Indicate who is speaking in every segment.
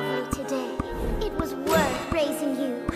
Speaker 1: lovely today. It was worth raising you.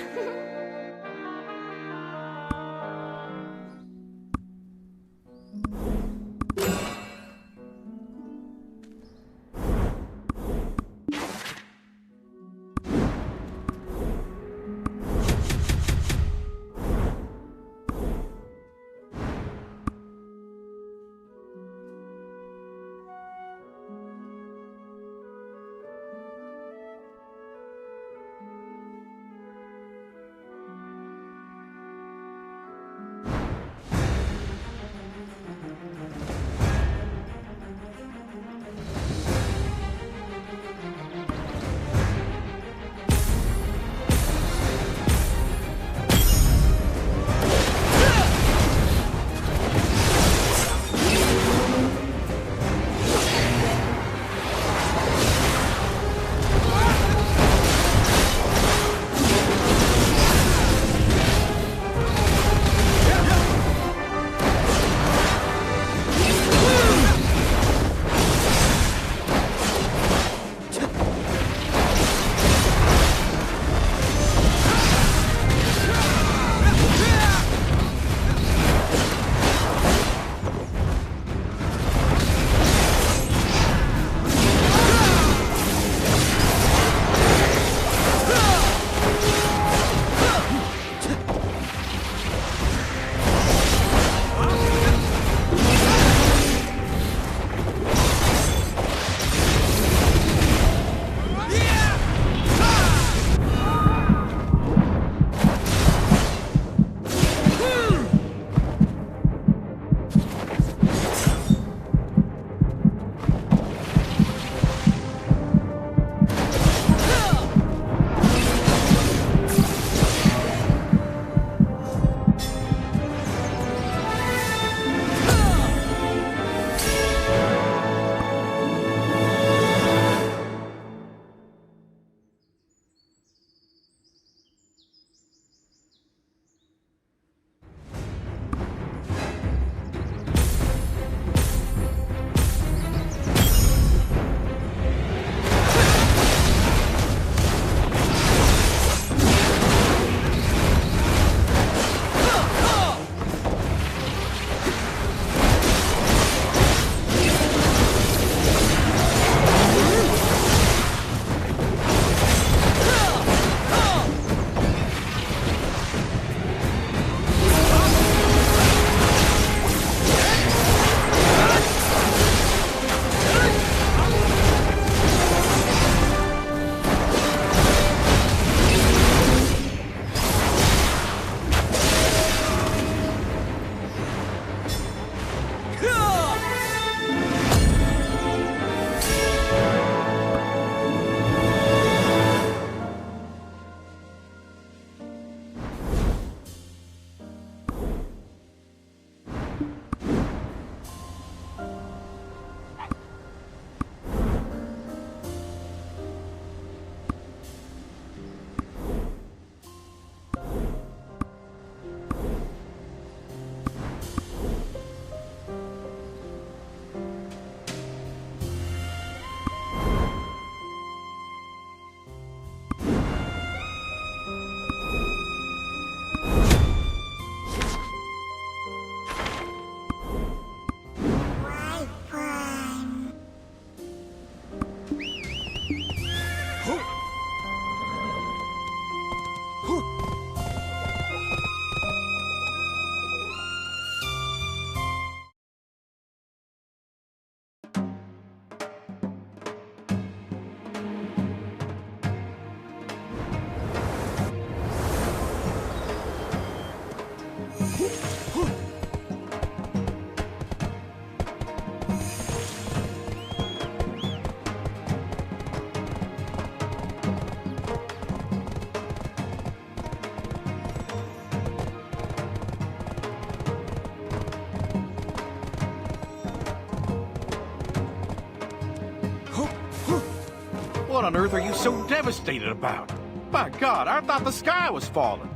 Speaker 2: What on earth are you so devastated about? By God, I thought the sky was falling.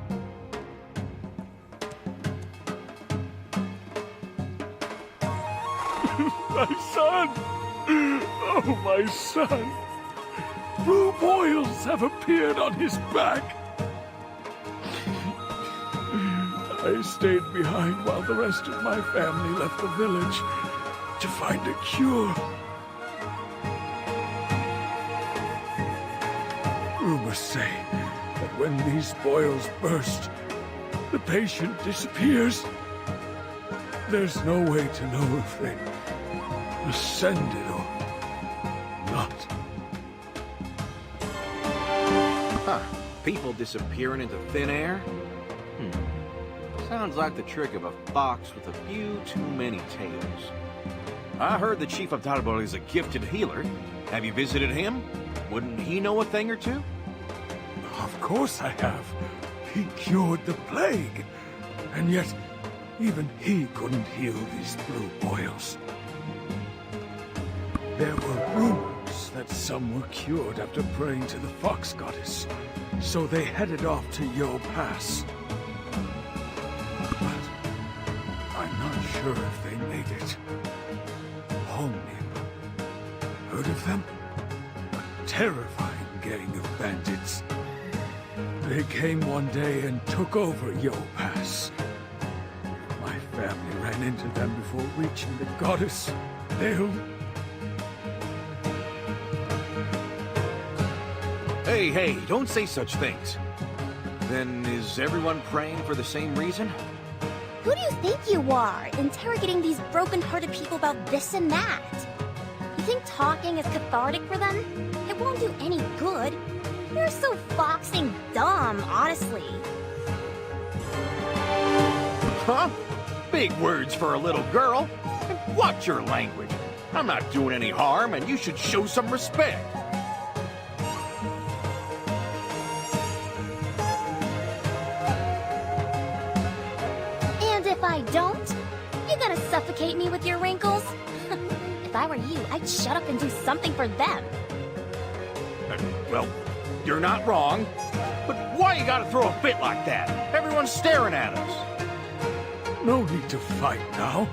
Speaker 3: My son! Oh, my son! Blue boils! boils have appeared on his back. I stayed behind while the rest of my family left the village to find a cure. Rumors say that when these boils burst, the patient disappears. There's no way to know if they ascended or not.
Speaker 2: Huh. People disappearing into thin air? Sounds like the trick of a fox with a few too many tails. I heard the Chief of Tarbol is a gifted healer. Have you visited him? Wouldn't he know a thing or two?
Speaker 3: Of course I have. He cured the plague. And yet, even he couldn't heal these blue boils. There were rumors that some were cured after praying to the Fox Goddess. So they headed off to Yo Pass. But I'm not sure if they made it. Holmnim. Heard of them? A terrifying gang of bandits. They came one day and took over Yo Pass. My family ran into them before reaching the goddess.
Speaker 2: Hey, don't say such things. Then is everyone praying for the same reason?
Speaker 1: Who do you think you are, interrogating these broken-hearted people about this and that? You think talking is cathartic for them? It won't do any good. You're so foxing dumb, honestly.
Speaker 2: Huh? Big words for a little girl. Watch your language. I'm not doing any harm, and you should show some respect.
Speaker 1: And if I don't, you're gonna suffocate me with your wrinkles? If I were you, I'd shut up and do something for them.
Speaker 2: Well, you're not wrong. But why you gotta throw a fit like that? Everyone's staring at us.
Speaker 3: No need to fight now.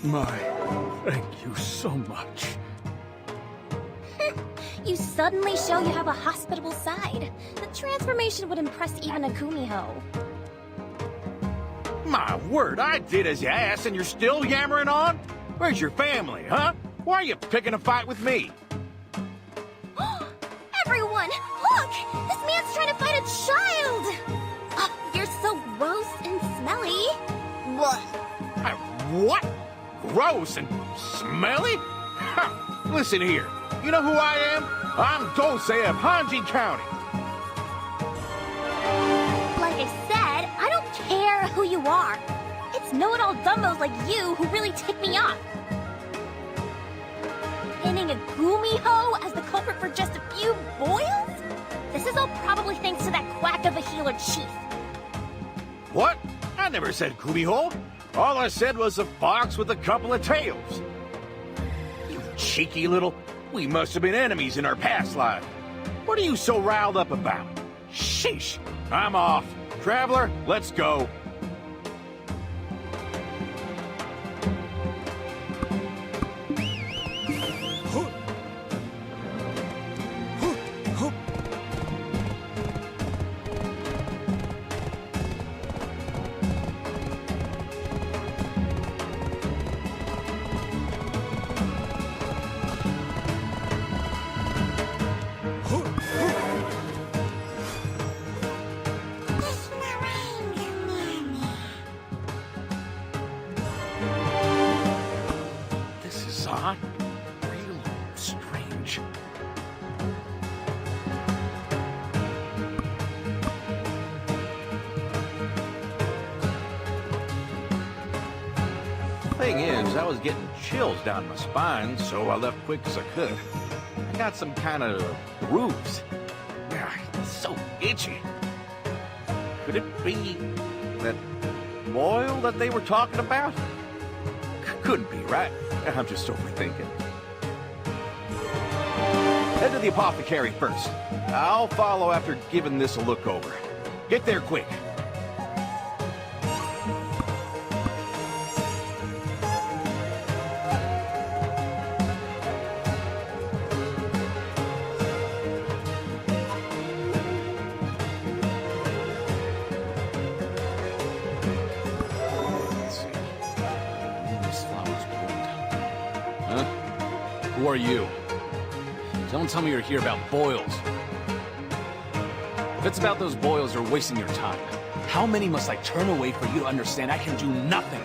Speaker 3: My, thank you so much.
Speaker 1: You suddenly show you have a hospitable side. transformation would impress even a Gumiho.
Speaker 2: My word, I did as you asked and you're still yammering on? Where's your family, huh? Why are you picking a fight with me?
Speaker 1: Everyone, look! This man's trying to fight a child! Oh, you're so gross and smelly. What?
Speaker 2: What? Gross and smelly? Ha! Listen here, you know who I am? I'm Dulce of Hanji County.
Speaker 1: Like I said, I don't care who you are. It's know-it-all dumbos like you who really tick me off. Pinning a Gumiho as the culprit for just a few boils? This is all probably thanks to that quack of a healer chief.
Speaker 2: What? I never said Gumiho. All I said was a fox with a couple of tails. You cheeky little... We must have been enemies in our past life. What are you so riled up about? Sheesh. I'm off. Traveler, let's go. Odd, real strange. Thing is, I was getting chills down my spine, so I left quick as I could. I got some kind of bruise. It's so itchy. Could it be that boil that they were talking about? Couldn't be, right? I'm just overthinking. Head to the apothecary first. I'll follow after giving this a look over. Get there quick.
Speaker 4: Who are you? Don't tell me you're here about boils. If it's about those boils, you're wasting your time. How many must I turn away for you to understand I can do nothing?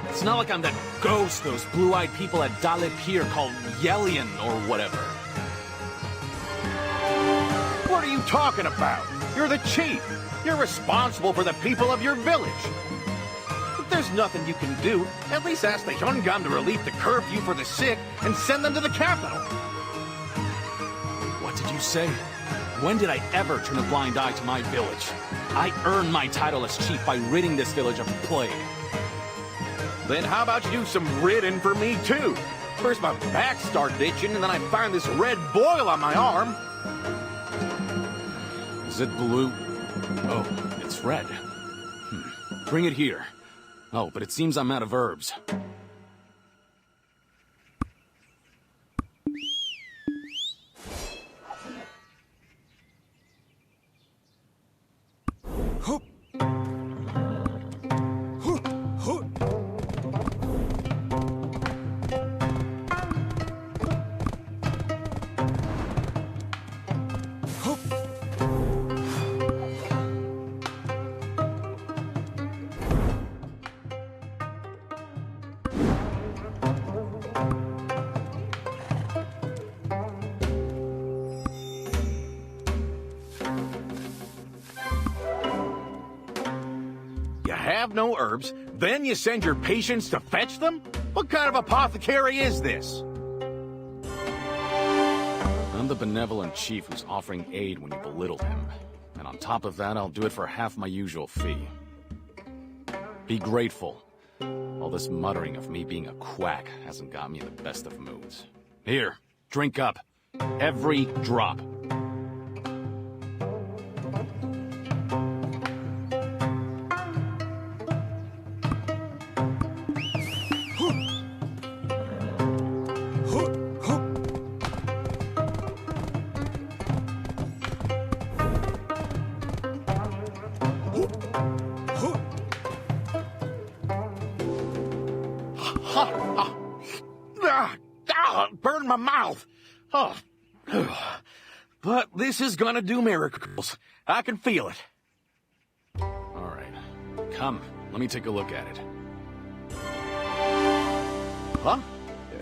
Speaker 4: It's not like I'm that ghost those blue-eyed people at Dale Pier called Yellian or whatever.
Speaker 2: What are you talking about? You're the chief. You're responsible for the people of your village. If there's nothing you can do, at least ask the Hyungam to relieve the curfew for the sick and send them to the capital.
Speaker 4: What did you say? When did I ever turn a blind eye to my village? I earned my title as chief by ridding this village of the plague.
Speaker 2: Then how about you do some ridding for me, too? First my back started itching, and then I find this red boil on my arm.
Speaker 4: Is it blue? Oh, it's red. Bring it here. Oh, but it seems I'm out of herbs.
Speaker 2: Have no herbs, then you send your patients to fetch them? What kind of apothecary is this?
Speaker 4: I'm the benevolent chief who's offering aid when you belittled him. And on top of that, I'll do it for half my usual fee. Be grateful. All this muttering of me being a quack hasn't got me in the best of moods. Here, drink up. Every drop.
Speaker 2: This is gonna do miracles. I can feel it.
Speaker 4: All right. Come, let me take a look at it.
Speaker 2: Huh?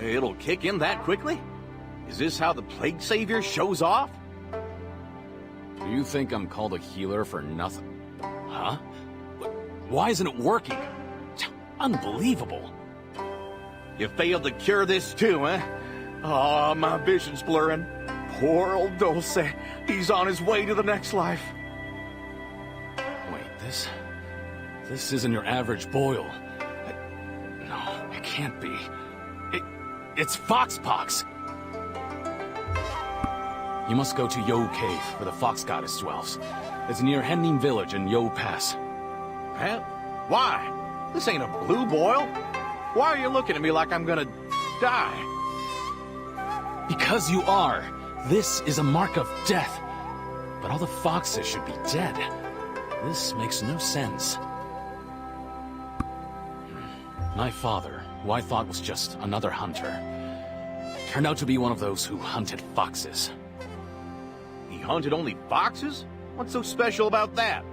Speaker 2: It'll kick in that quickly? Is this how the Plague Savior shows off?
Speaker 4: Do you think I'm called a healer for nothing? Huh? Why isn't it working? Unbelievable.
Speaker 2: You failed to cure this too, eh? Oh, my vision's blurring. Poor old Dulce. He's on his way to the next life.
Speaker 4: Wait, this isn't your average boil. No, it can't be. It's Foxpox. You must go to Yo Cave, where the Fox Goddess dwells. It's near Henning Village in Yo Pass.
Speaker 2: Huh? Why? This ain't a blue boil. Why are you looking at me like I'm gonna die?
Speaker 4: Because you are. This is a mark of death. But all the foxes should be dead. This makes no sense. My father, who I thought was just another hunter, turned out to be one of those who hunted foxes.
Speaker 2: He hunted only foxes? What's so special about that?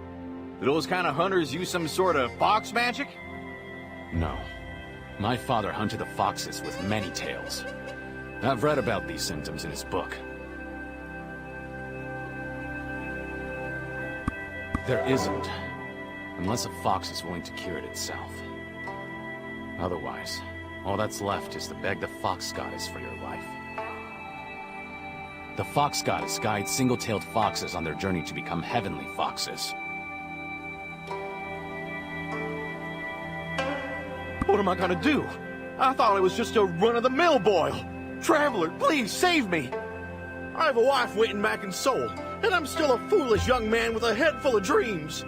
Speaker 2: Do those kind of hunters use some sort of fox magic?
Speaker 4: No. My father hunted the foxes with many tails. I've read about these symptoms in his book. There isn't, unless a fox is willing to cure it itself. Otherwise, all that's left is to beg the Fox Goddess for your life. The Fox Goddess guides single-tailed foxes on their journey to become heavenly foxes.
Speaker 2: What am I gonna do? I thought it was just a run-of-the-mill boil. Traveler, please save me. I have a wife waiting back in Seoul, and I'm still a foolish young man with a head full of dreams.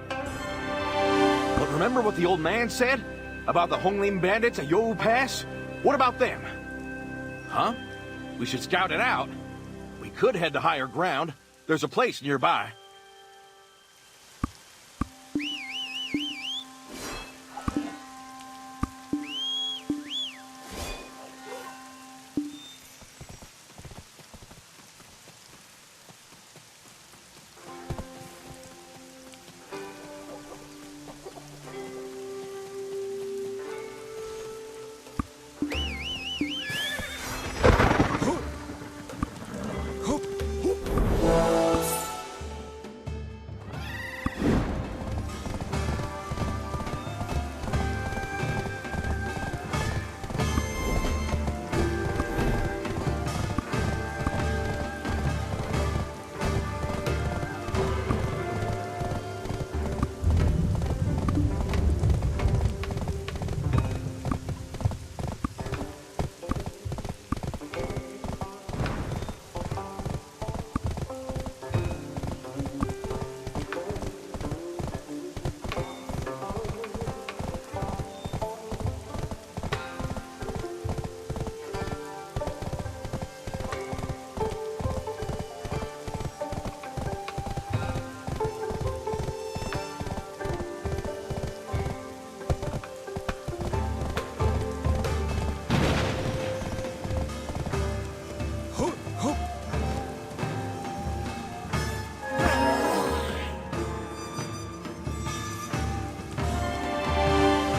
Speaker 2: But remember what the old man said about the Honglim bandits at Yo Pass? What about them? Huh? We should scout it out. We could head to higher ground. There's a place nearby.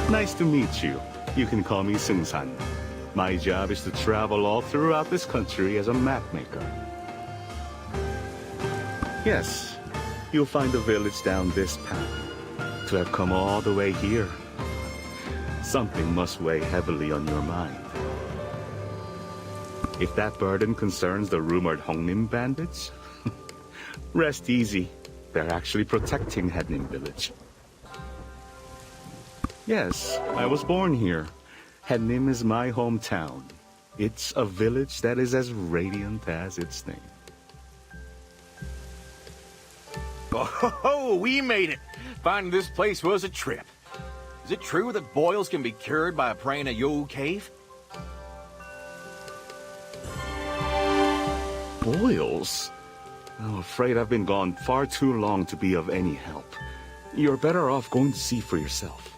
Speaker 5: Nice to meet you. You can call me Sung-san. My job is to travel all throughout this country as a map maker. Yes, you'll find a village down this path. To have come all the way here, something must weigh heavily on your mind. If that burden concerns the rumored Hongnim bandits, rest easy. They're actually protecting Hednim village. Yes, I was born here. Hednim is my hometown. It's a village that is as radiant as its name.
Speaker 2: Oh, we made it! Finding this place was a trip. Is it true that boils can be cured by praying at Yo Cave?
Speaker 5: Boils? I'm afraid I've been gone far too long to be of any help. You're better off going to see for yourself.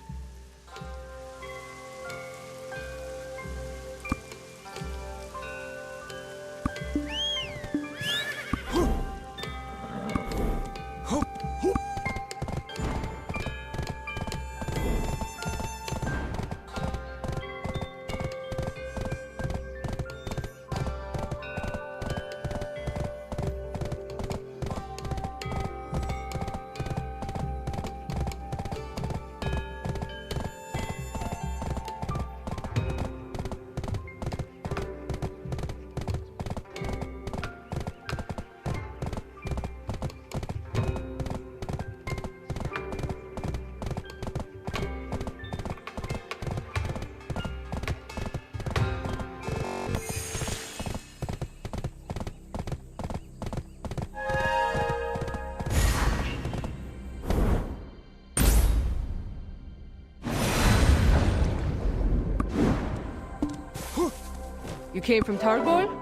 Speaker 6: You came from Targol?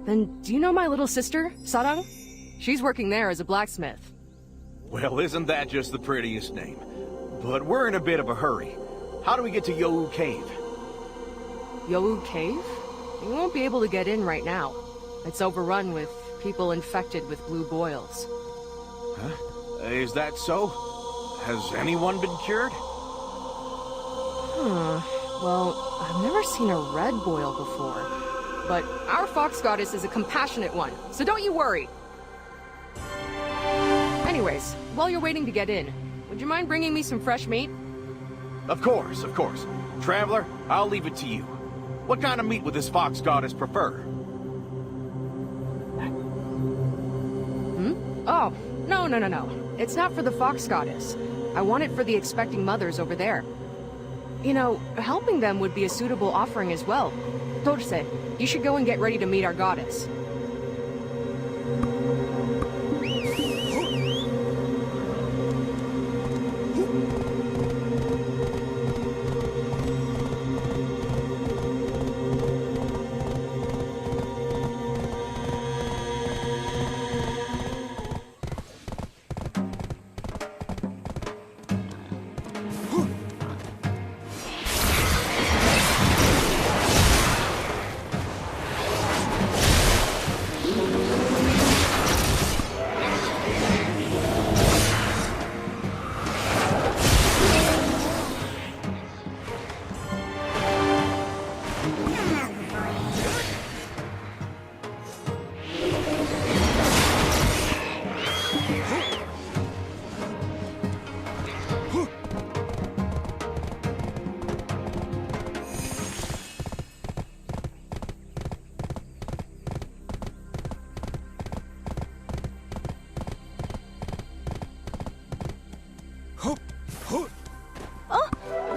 Speaker 6: Then do you know my little sister, Sarang? She's working there as a blacksmith.
Speaker 2: Well, isn't that just the prettiest name? But we're in a bit of a hurry. How do we get to Yohu Cave?
Speaker 6: Yohu Cave? You won't be able to get in right now. It's overrun with people infected with blue boils.
Speaker 2: Huh? Is that so? Has anyone been cured?
Speaker 6: Well, I've never seen a red boil before. But our fox goddess is a compassionate one, so don't you worry. Anyways, while you're waiting to get in, would you mind bringing me some fresh meat?
Speaker 2: Of course, of course. Traveler, I'll leave it to you. What kind of meat would this fox goddess prefer?
Speaker 6: Oh, no. It's not for the fox goddess. I want it for the expecting mothers over there. You know, helping them would be a suitable offering as well. Torse, you should go and get ready to meet our goddess.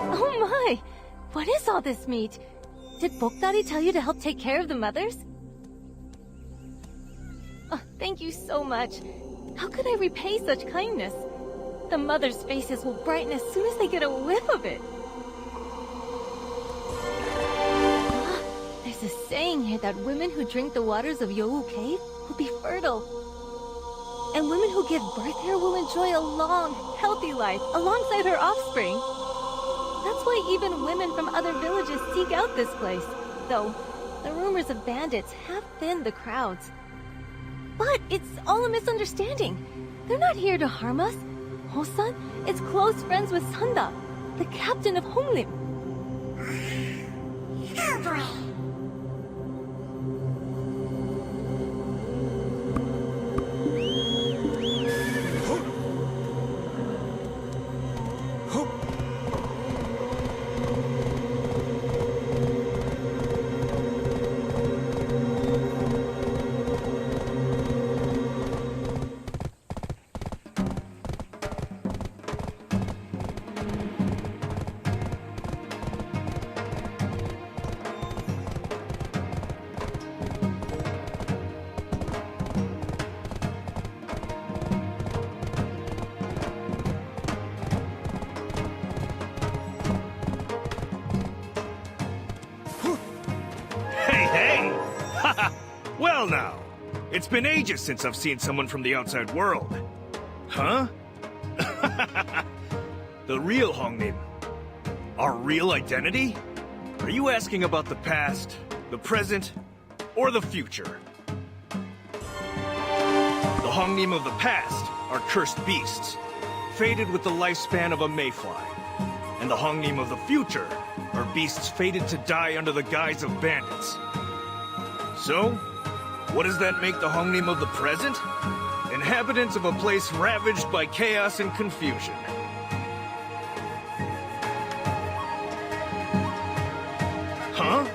Speaker 1: Oh my! What is all this meat? Did Bokdari tell you to help take care of the mothers? Oh, thank you so much. How could I repay such kindness? The mothers' faces will brighten as soon as they get a whiff of it. Ah, there's a saying here that women who drink the waters of Yohu Cave will be fertile. And women who give birth here will enjoy a long, healthy life alongside her offspring. That's why even women from other villages seek out this place, though the rumors of bandits have thinned the crowds. But it's all a misunderstanding. They're not here to harm us. Hosan is close friends with Sanda, the captain of Honglim.
Speaker 7: Hey! Well now, it's been ages since I've seen someone from the outside world. Huh? The real Hongnim. Our real identity? Are you asking about the past, the present, or the future? The Hongnim of the past are cursed beasts, fated with the lifespan of a mayfly. And the Hongnim of the future are beasts fated to die under the guise of bandits. So, what does that make the Hongnim of the present? Inhabitants of a place ravaged by chaos and confusion. Huh?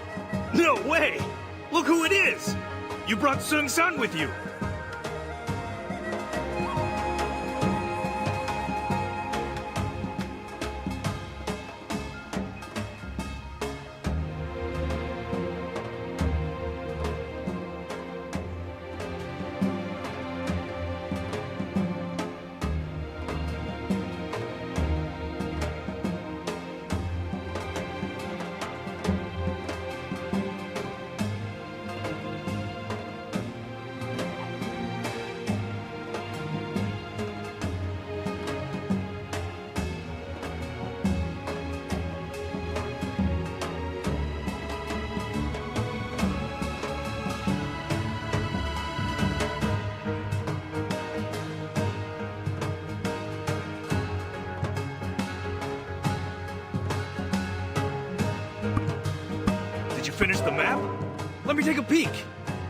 Speaker 7: No way! Look who it is! You brought Sung-san with you! finished the map? Let me take a peek.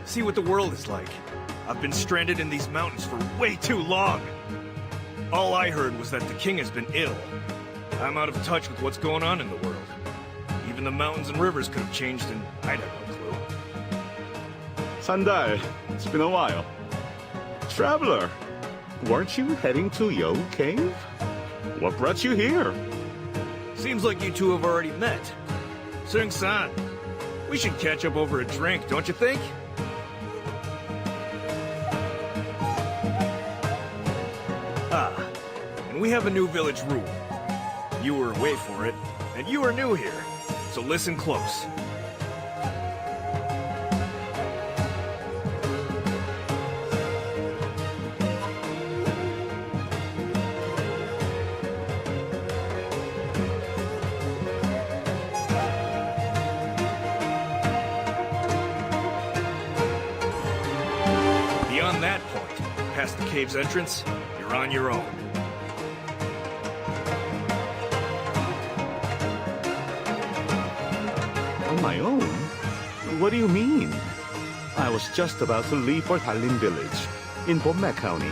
Speaker 7: See what the world is like. I've been stranded in these mountains for way too long. All I heard was that the king has been ill. I'm out of touch with what's going on in the world. Even the mountains and rivers could have changed and I'd have no clue.
Speaker 5: Sandal, it's been a while. Traveler, weren't you heading to Yo Cave? What brought you here?
Speaker 7: Seems like you two have already met. Sung-san, we should catch up over a drink, don't you think? Ah, and we have a new village rule. You were away for it, and you are new here, so listen close. Beyond that point, past the cave's entrance, you're on your own.
Speaker 5: On my own? What do you mean? I was just about to leave for Tallinn village, in Pomma County.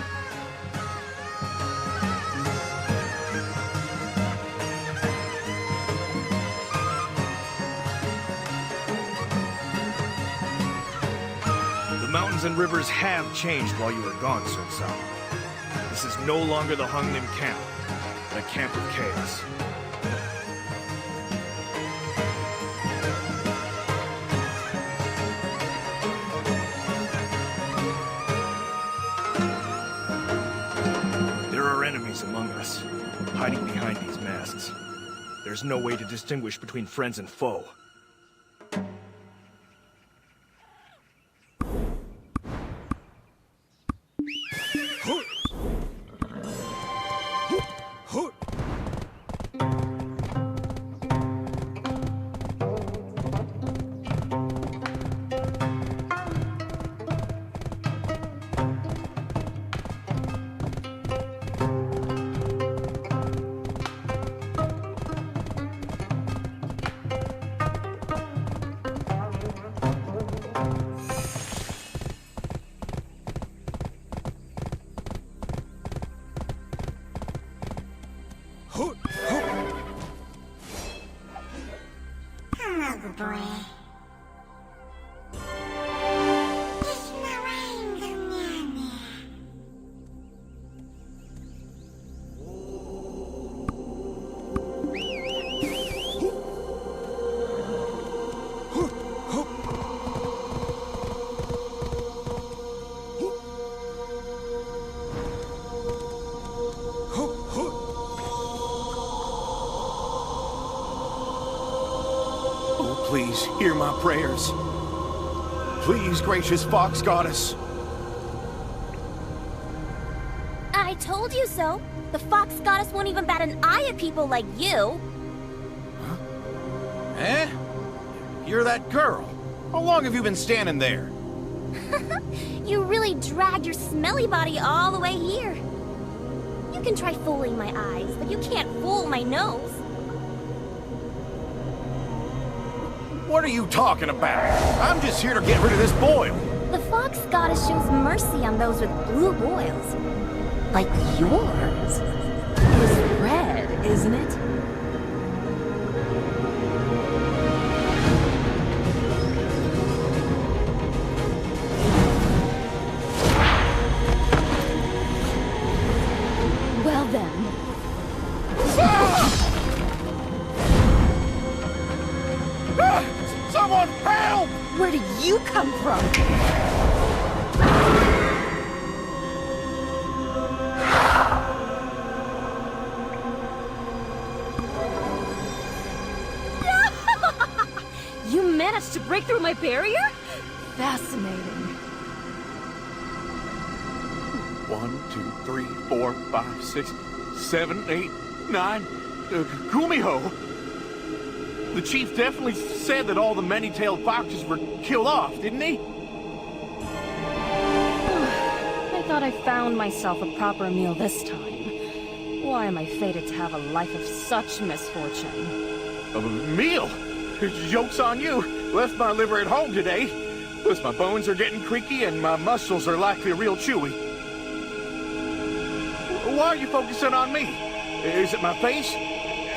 Speaker 7: The mountains and rivers have changed while you were gone, Sun-san. This is no longer the Hungnim camp, but a camp of chaos. There are enemies among us, hiding behind these masks. There's no way to distinguish between friends and foe.
Speaker 8: Please hear my prayers. Please, gracious Fox Goddess.
Speaker 1: I told you so. The Fox Goddess won't even bat an eye at people like you.
Speaker 8: Eh? You're that girl. How long have you been standing there?
Speaker 1: You really dragged your smelly body all the way here. You can try fooling my eyes, but you can't fool my nose.
Speaker 8: What are you talking about? I'm just here to get rid of this boil.
Speaker 1: The Fox Goddess shows mercy on those with blue boils. Like yours.
Speaker 6: It's red, isn't it?
Speaker 1: Well then.
Speaker 8: Someone help!
Speaker 6: Where did you come from?
Speaker 1: You managed to break through my barrier?
Speaker 6: Fascinating.
Speaker 2: 1, 2, 3, 4, 5, 6, 7, 8, 9. Gumiho! The chief definitely said that all the many-tailed foxes were killed off, didn't he?
Speaker 6: I thought I found myself a proper meal this time. Why am I fated to have a life of such misfortune?
Speaker 2: A meal? Joke's on you. Left my liver at home today. Plus my bones are getting creaky and my muscles are likely real chewy. Why are you focusing on me? Is it my face?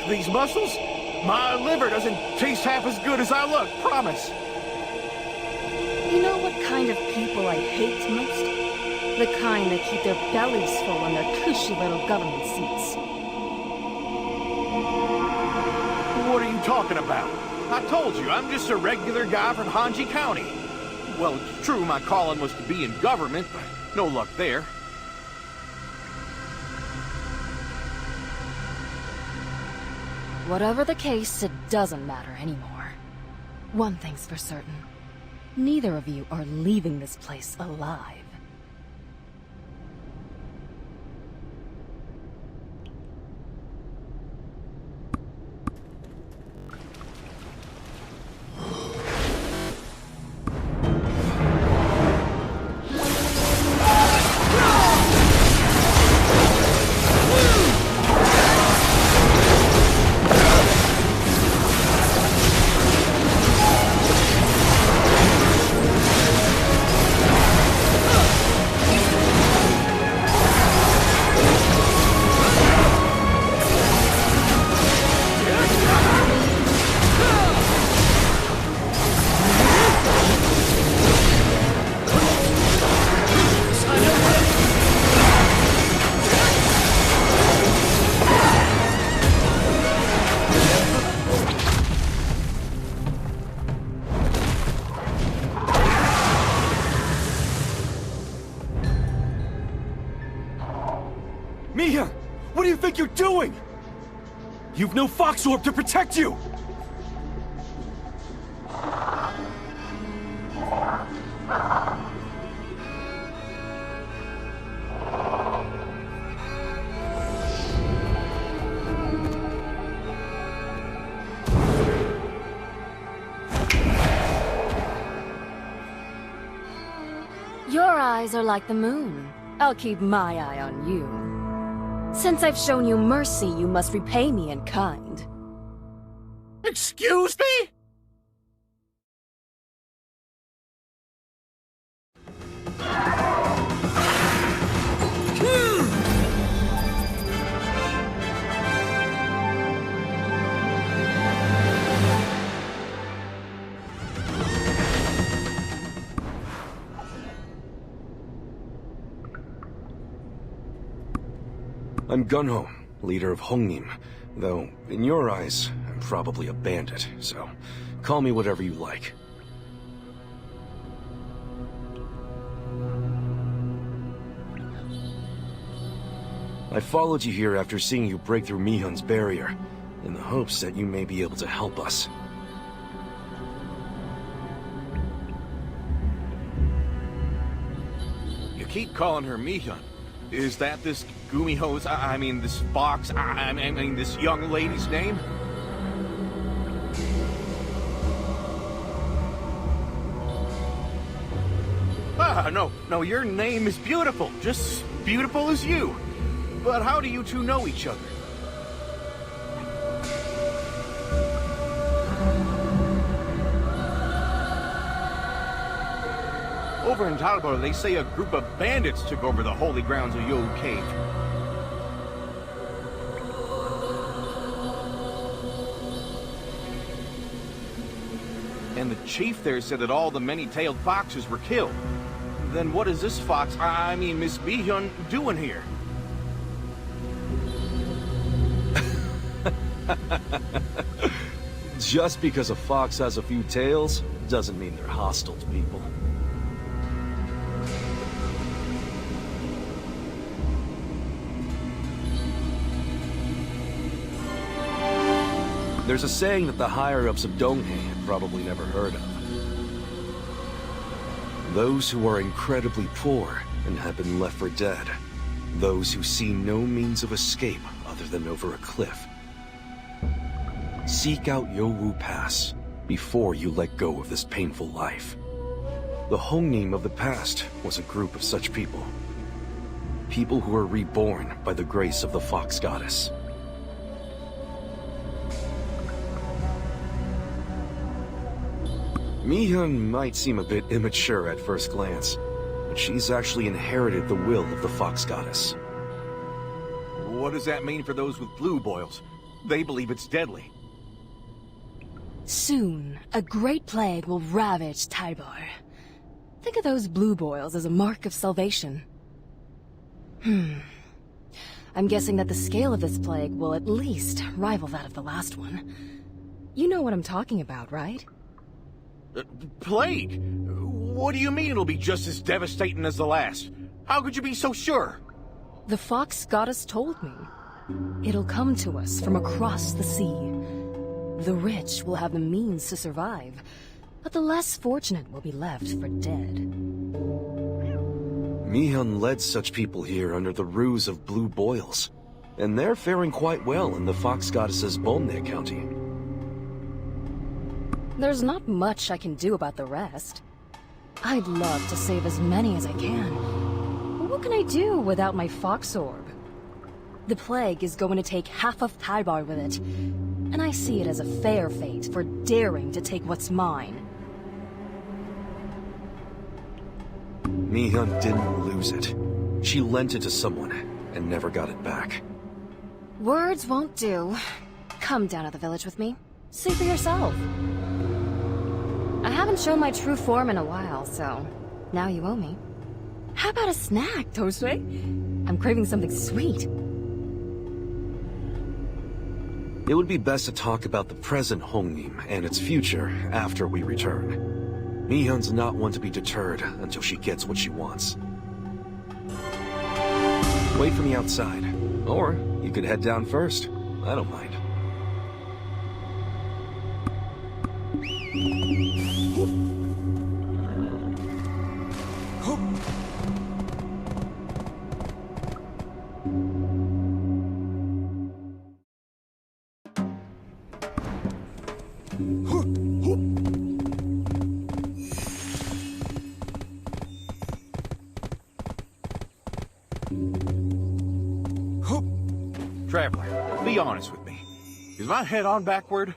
Speaker 2: These muscles? My liver doesn't taste half as good as I look, promise.
Speaker 6: You know what kind of people I hate most? The kind that keep their bellies full on their cushy little government seats.
Speaker 2: What are you talking about? I told you, I'm just a regular guy from Hanji County. Well, it's true my calling was to be in government, but no luck there.
Speaker 6: Whatever the case, it doesn't matter anymore. One thing's for certain. Neither of you are leaving this place alive.
Speaker 7: Mia! What do you think you're doing? You've no Fox Orb to protect you!
Speaker 9: Your eyes are like the moon. I'll keep my eye on you. Since I've shown you mercy, you must repay me in kind.
Speaker 2: Excuse me?
Speaker 10: I'm Gunho, leader of Hongnim, though in your eyes, I'm probably a bandit, so call me whatever you like. I followed you here after seeing you break through Mihun's barrier, in the hopes that you may be able to help us.
Speaker 2: You keep calling her Mihun. Is that this Gumiho's, I mean this fox, I mean this young lady's name? Ah, no, your name is beautiful, just beautiful as you. But how do you two know each other? Over in Talbot, they say a group of bandits took over the holy grounds of Yo Cave. And the chief there said that all the many-tailed foxes were killed. Then what is this fox, I mean Miss Mihun, doing here?
Speaker 10: Just because a fox has a few tails, doesn't mean they're hostile to people. There's a saying that the higher-ups of Donghae have probably never heard of. Those who are incredibly poor and have been left for dead. Those who see no means of escape other than over a cliff. Seek out Yowu Pass before you let go of this painful life. The Hongnim of the past was a group of such people. People who were reborn by the grace of the Fox Goddess. Mi-hyun might seem a bit immature at first glance, but she's actually inherited the will of the Fox Goddess.
Speaker 2: What does that mean for those with blue boils? They believe it's deadly.
Speaker 9: Soon, a great plague will ravage Taibar. Think of those blue boils as a mark of salvation. I'm guessing that the scale of this plague will at least rival that of the last one. You know what I'm talking about, right?
Speaker 2: Plague? What do you mean it'll be just as devastating as the last? How could you be so sure?
Speaker 9: The Fox Goddess told me. It'll come to us from across the sea. The rich will have the means to survive, but the less fortunate will be left for dead.
Speaker 10: Mi-hyun led such people here under the ruse of blue boils, and they're faring quite well in the Fox Goddess's Bomne County.
Speaker 9: There's not much I can do about the rest. I'd love to save as many as I can, but what can I do without my Fox Orb? The plague is going to take half of Taibar with it, and I see it as a fair fate for daring to take what's mine.
Speaker 10: Mi-hyun didn't lose it. She lent it to someone, and never got it back.
Speaker 9: Words won't do. Come down to the village with me. See for yourself. I haven't shown my true form in a while, so now you owe me. How about a snack, Tosue? I'm craving something sweet.
Speaker 10: It would be best to talk about the present Hongnim and its future after we return. Mi-hyun's not one to be deterred until she gets what she wants. Wait for me outside. Or you could head down first. I don't mind.
Speaker 2: Traveler, be honest with me. Is my head on backward?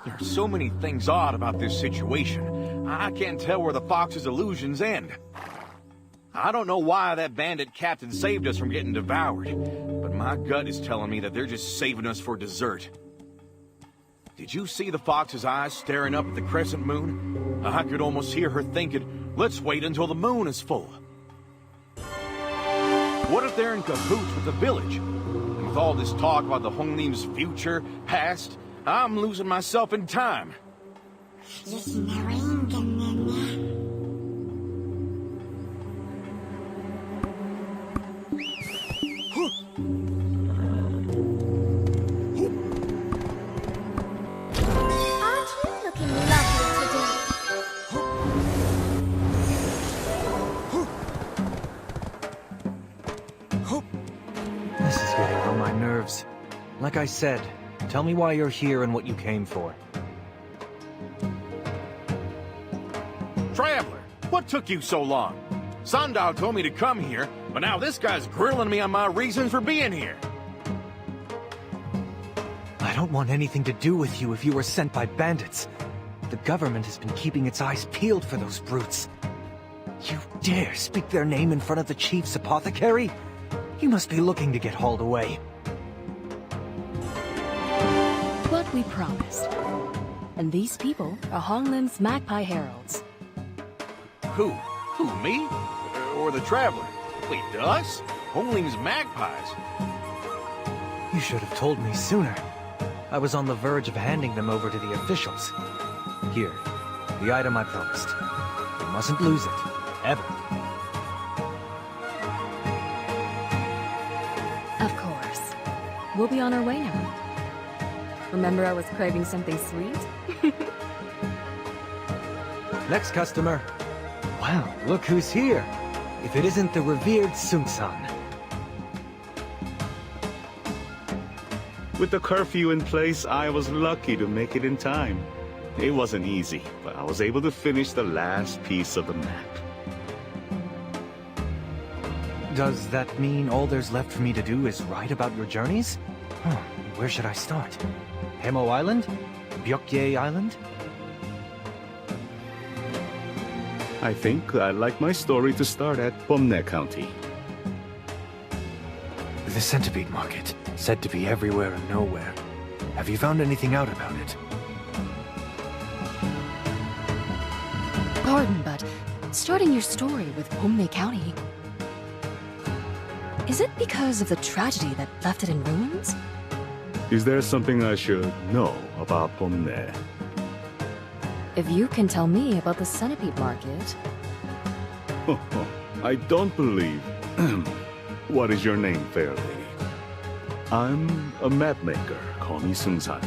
Speaker 2: There are so many things odd about this situation. I can't tell where the Fox's illusions end. I don't know why that bandit captain saved us from getting devoured, but my gut is telling me that they're just saving us for dessert. Did you see the Fox's eyes staring up at the crescent moon? I could almost hear her thinking, let's wait until the moon is full. What if they're in cahoots with the village? And with all this talk about the Hongnim's future, past, I'm losing myself in time.
Speaker 1: Aren't you looking lovely today?
Speaker 11: This is getting on my nerves. Like I said, tell me why you're here and what you came for.
Speaker 2: Traveler, what took you so long? Sandao told me to come here, but now this guy's grilling me on my reasons for being here.
Speaker 11: I don't want anything to do with you if you were sent by bandits. The government has been keeping its eyes peeled for those brutes. You dare speak their name in front of the chief's apothecary? You must be looking to get hauled away.
Speaker 9: What we promised. And these people are Honglim's Magpie Heralds.
Speaker 2: Who? Who, me? Or the Traveler? Wait, us? Hongling's magpies.
Speaker 11: You should have told me sooner. I was on the verge of handing them over to the officials. Here, the item I promised. You mustn't lose it. Ever.
Speaker 9: Of course. We'll be on our way now. Remember I was craving something sweet?
Speaker 11: Next customer. Wow, look who's here. If it isn't the revered Sung-san.
Speaker 5: With the curfew in place, I was lucky to make it in time. It wasn't easy, but I was able to finish the last piece of the map.
Speaker 11: Does that mean all there's left for me to do is write about your journeys? Where should I start? Hemo Island? Byokye Island?
Speaker 5: I think I'd like my story to start at Pomne County.
Speaker 11: The centipede market, said to be everywhere and nowhere. Have you found anything out about it?
Speaker 9: Pardon, but starting your story with Pomne County... Is it because of the tragedy that left it in ruins?
Speaker 5: Is there something I should know about Pomne?
Speaker 9: If you can tell me about the centipede market...
Speaker 5: I don't believe... What is your name, fair lady? I'm a map maker. Call me Sung-san.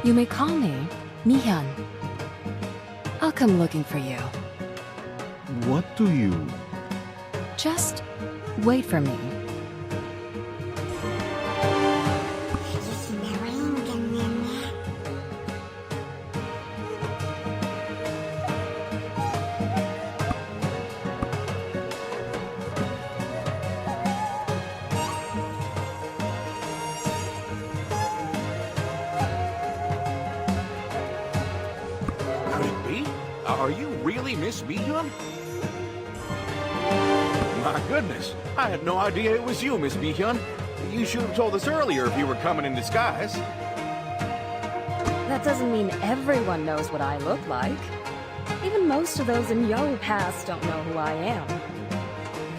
Speaker 9: You may call me Mihyun. I'll come looking for you.
Speaker 5: What do you...
Speaker 9: Just wait for me.
Speaker 2: Could it be? Are you really Miss Mihyun? My goodness, I had no idea it was you, Miss Mihyun. You should have told us earlier if you were coming in disguise.
Speaker 9: That doesn't mean everyone knows what I look like. Even most of those in Yo Pass don't know who I am.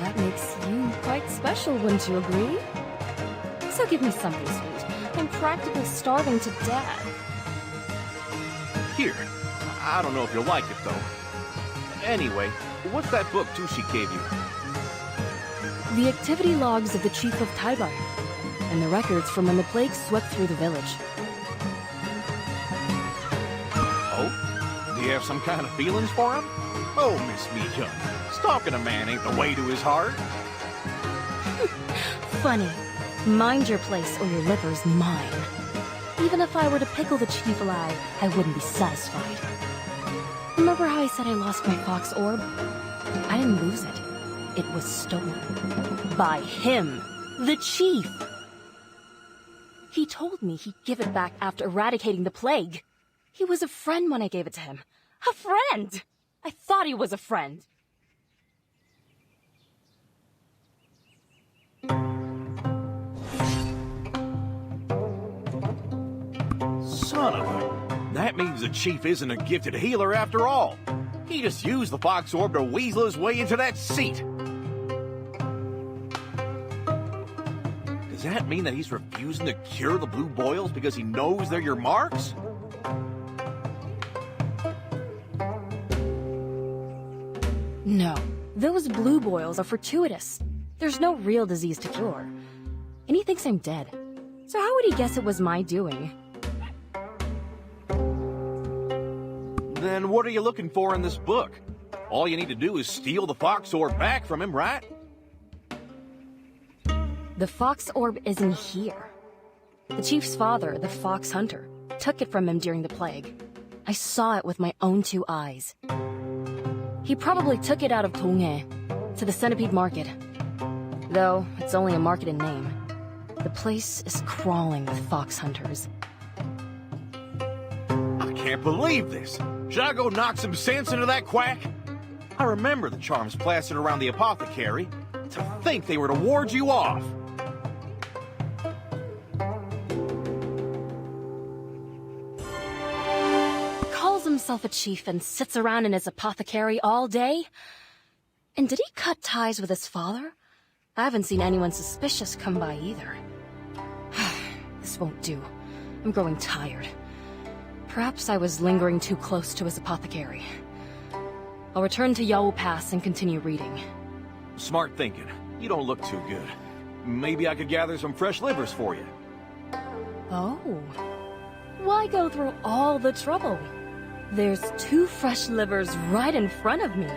Speaker 9: That makes you quite special, wouldn't you agree? So give me something sweet. I'm practically starving to death.
Speaker 2: Here. I don't know if you'll like it, though. Anyway, what's that book Tushi gave you?
Speaker 9: The activity logs of the Chief of Taibai, and the records from when the plague swept through the village.
Speaker 2: Oh? Do you have some kind of feelings for him? Oh, Miss Mihyun, stalking a man ain't the way to his heart.
Speaker 9: Funny. Mind your place or your liver's mine. Even if I were to pickle the chief alive, I wouldn't be satisfied. Remember how I said I lost my fox orb? I didn't lose it. It was stolen. By him. The chief. He told me he'd give it back after eradicating the plague. He was a friend when I gave it to him. A friend! I thought he was a friend.
Speaker 2: Son of a... That means the chief isn't a gifted healer after all. He just used the fox orb to weasel his way into that seat. Does that mean that he's refusing to cure the blue boils because he knows they're your marks?
Speaker 9: No, those blue boils are fortuitous. There's no real disease to cure. And he thinks I'm dead. So how would he guess it was my doing?
Speaker 2: Then what are you looking for in this book? All you need to do is steal the fox orb back from him, right?
Speaker 9: The fox orb isn't here. The chief's father, the fox hunter, took it from him during the plague. I saw it with my own 2 eyes. He probably took it out of Donghae to the centipede market. Though, it's only a market in name. The place is crawling with fox hunters.
Speaker 2: I can't believe this. Should I go knock some sense into that quack? I remember the charms plastered around the apothecary. To think they were to ward you off.
Speaker 9: Calls himself a chief and sits around in his apothecary all day? And did he cut ties with his father? I haven't seen anyone suspicious come by either. This won't do. I'm growing tired. Perhaps I was lingering too close to his apothecary. I'll return to Yao Pass and continue reading.
Speaker 2: Smart thinking. You don't look too good. Maybe I could gather some fresh livers for you.
Speaker 9: Oh. Why go through all the trouble? There's 2 fresh livers right in front of me.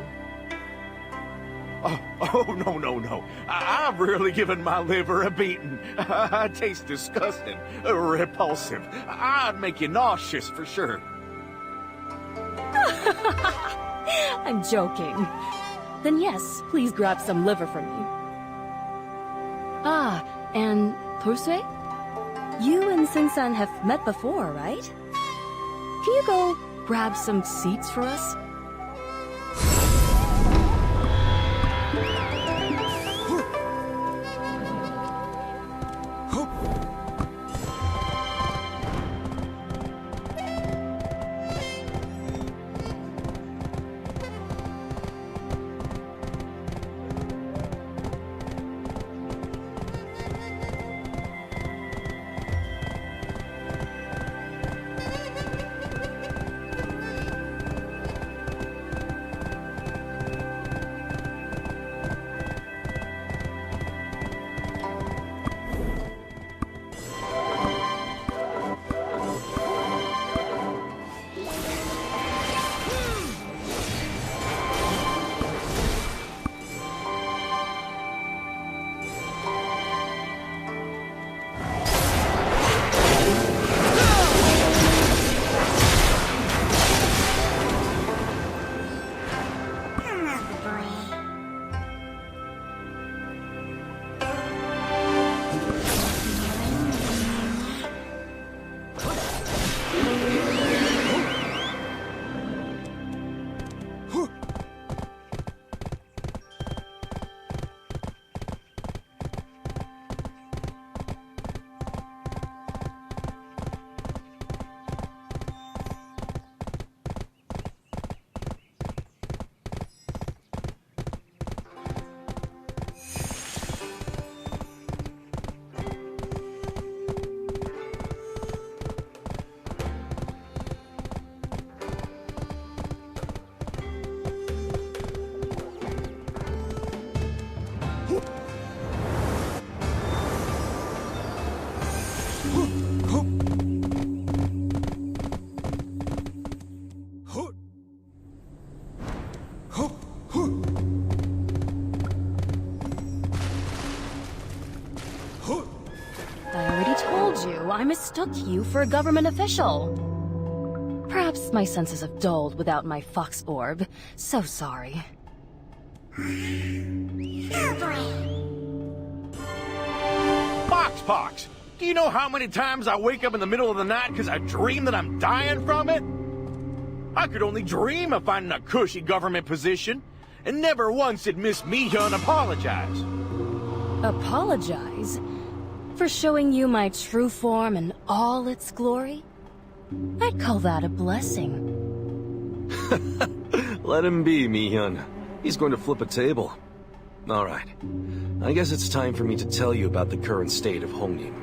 Speaker 2: Oh, no. I've really given my liver a beating. It tastes disgusting, repulsive. I'd make you nauseous for sure.
Speaker 9: I'm joking. Then yes, please grab some liver from me. Ah, and Torsue? You and Sing-san have met before, right? Can you go grab some seats for us? I already told you, I mistook you for a government official. Perhaps my senses have dulled without my fox orb. So sorry.
Speaker 2: Fox! Do you know how many times I wake up in the middle of the night because I dream that I'm dying from it? I could only dream of finding a cushy government position, and never once did Miss Mihyun apologize.
Speaker 9: Apologize? For showing you my true form in all its glory? I'd call that a blessing.
Speaker 10: Let him be, Mihyun. He's going to flip a table. Alright. I guess it's time for me to tell you about the current state of Hongnim.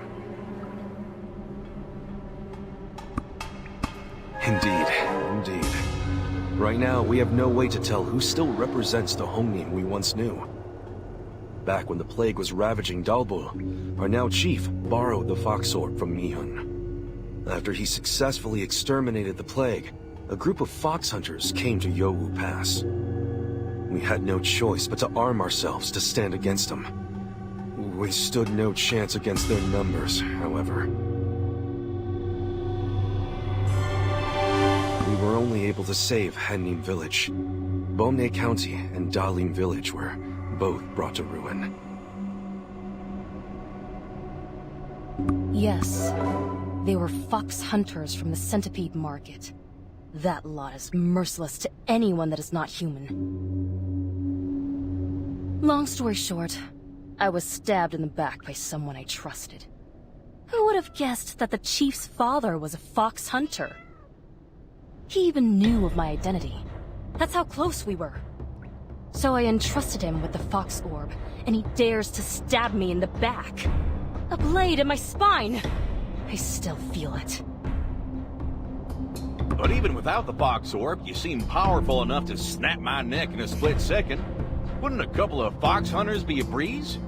Speaker 10: Indeed. Right now, we have no way to tell who still represents the Hongnim we once knew. Back when the plague was ravaging Dalbul, our now chief borrowed the fox orb from Mihyun. After he successfully exterminated the plague, a group of fox hunters came to Yowu Pass. We had no choice but to arm ourselves to stand against them. We stood no chance against their numbers, however. We were only able to save Hannim Village. Bomne County and Dalim Village were both brought to ruin.
Speaker 9: Yes, they were fox hunters from the Centipede Market. That lot is merciless to anyone that is not human. Long story short, I was stabbed in the back by someone I trusted. Who would have guessed that the chief's father was a fox hunter? He even knew of my identity. That's how close we were. So I entrusted him with the fox orb, and he dares to stab me in the back. A blade in my spine! I still feel it.
Speaker 2: But even without the fox orb, you seem powerful enough to snap my neck in a split second. Wouldn't a couple of fox hunters be a breeze?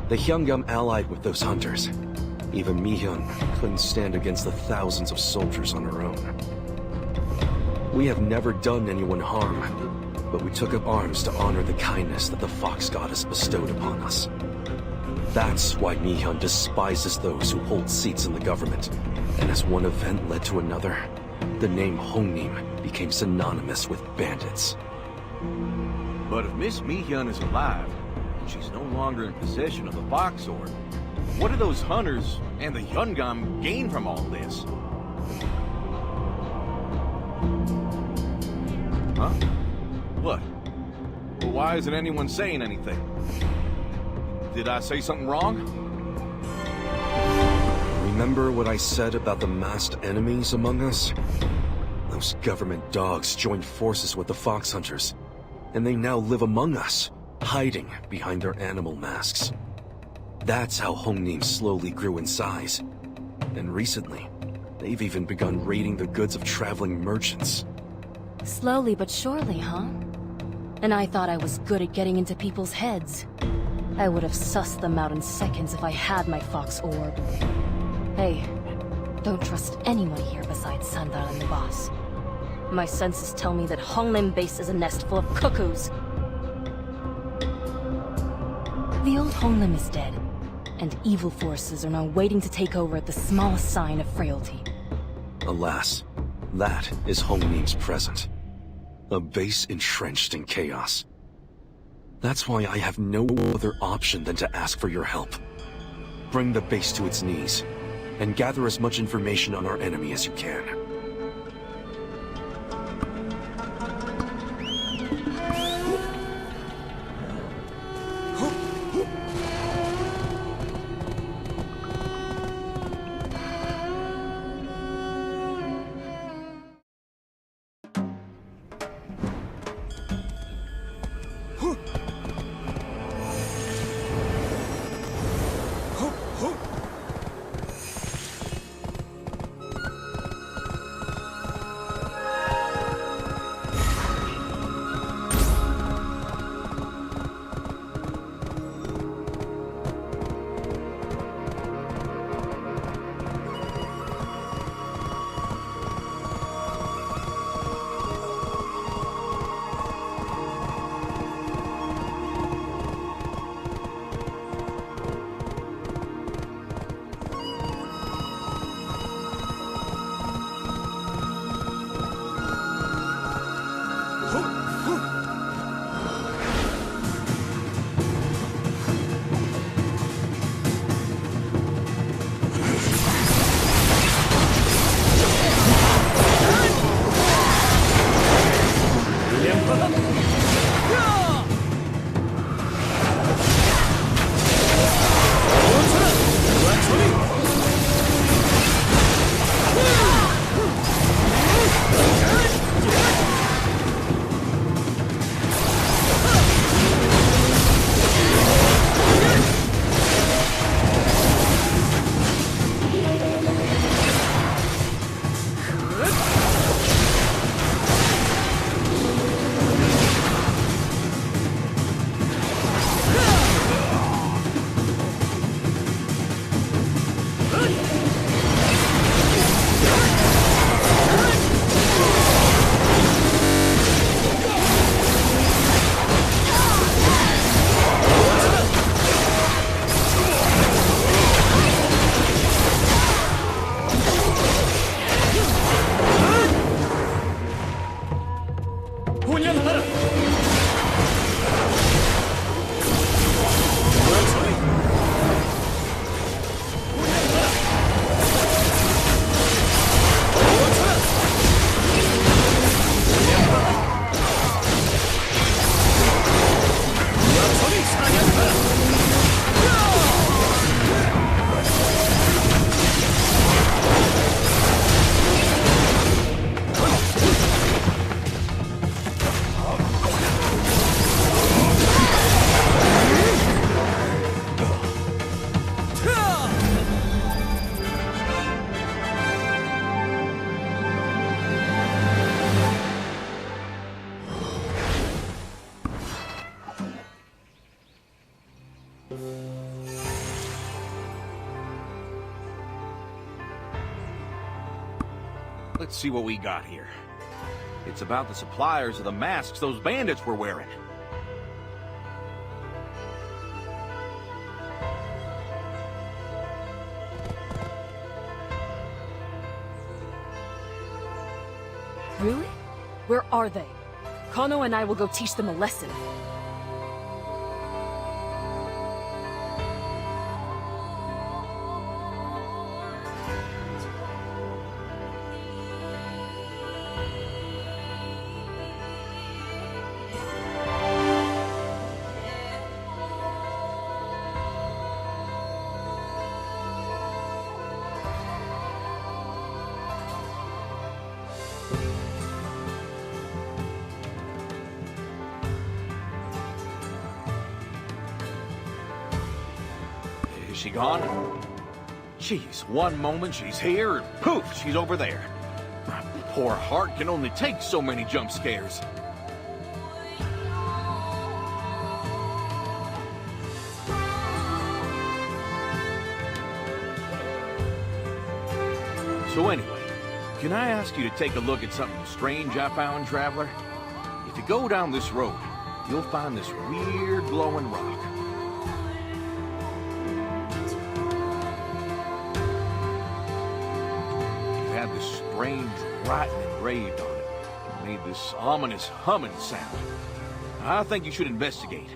Speaker 10: The Hyungam allied with those hunters. Even Mihyun couldn't stand against the thousands of soldiers on her own. We have never done anyone harm, but we took up arms to honor the kindness that the Fox Goddess bestowed upon us. That's why Mihyun despises those who hold seats in the government, and as one event led to another, the name Hongnim became synonymous with bandits.
Speaker 2: But if Miss Mihyun is alive, and she's no longer in possession of the Fox Orb, what do those hunters and the Hyungam gain from all this? Huh? What? Well, why isn't anyone saying anything? Did I say something wrong?
Speaker 10: Remember what I said about the masked enemies among us? Those government dogs joined forces with the fox hunters, and they now live among us, hiding behind their animal masks. That's how Hongnim slowly grew in size. And recently, they've even begun raiding the goods of traveling merchants.
Speaker 9: Slowly but surely, huh? And I thought I was good at getting into people's heads. I would have sussed them out in seconds if I had my fox orb. Hey, don't trust anyone here besides Sandal and the boss. My senses tell me that Honglim Base is a nest full of cuckoos. The old Honglim is dead, and evil forces are now waiting to take over at the smallest sign of frailty.
Speaker 10: Alas, that is Hongnim's present. A base entrenched in chaos. That's why I have no other option than to ask for your help. Bring the base to its knees, and gather as much information on our enemy as you can.
Speaker 2: let's see what we got here. It's about the suppliers of the masks those bandits were wearing.
Speaker 9: Really? Where are they? Kano and I will go teach them a lesson.
Speaker 2: Is she gone? Jeez, one moment she's here, and poof, she's over there. My poor heart can only take so many jump scares. So anyway, can I ask you to take a look at something strange I found, Traveler? If you go down this road, you'll find this weird glowing rock. This strange writing engraved on it. It made this ominous humming sound. I think you should investigate.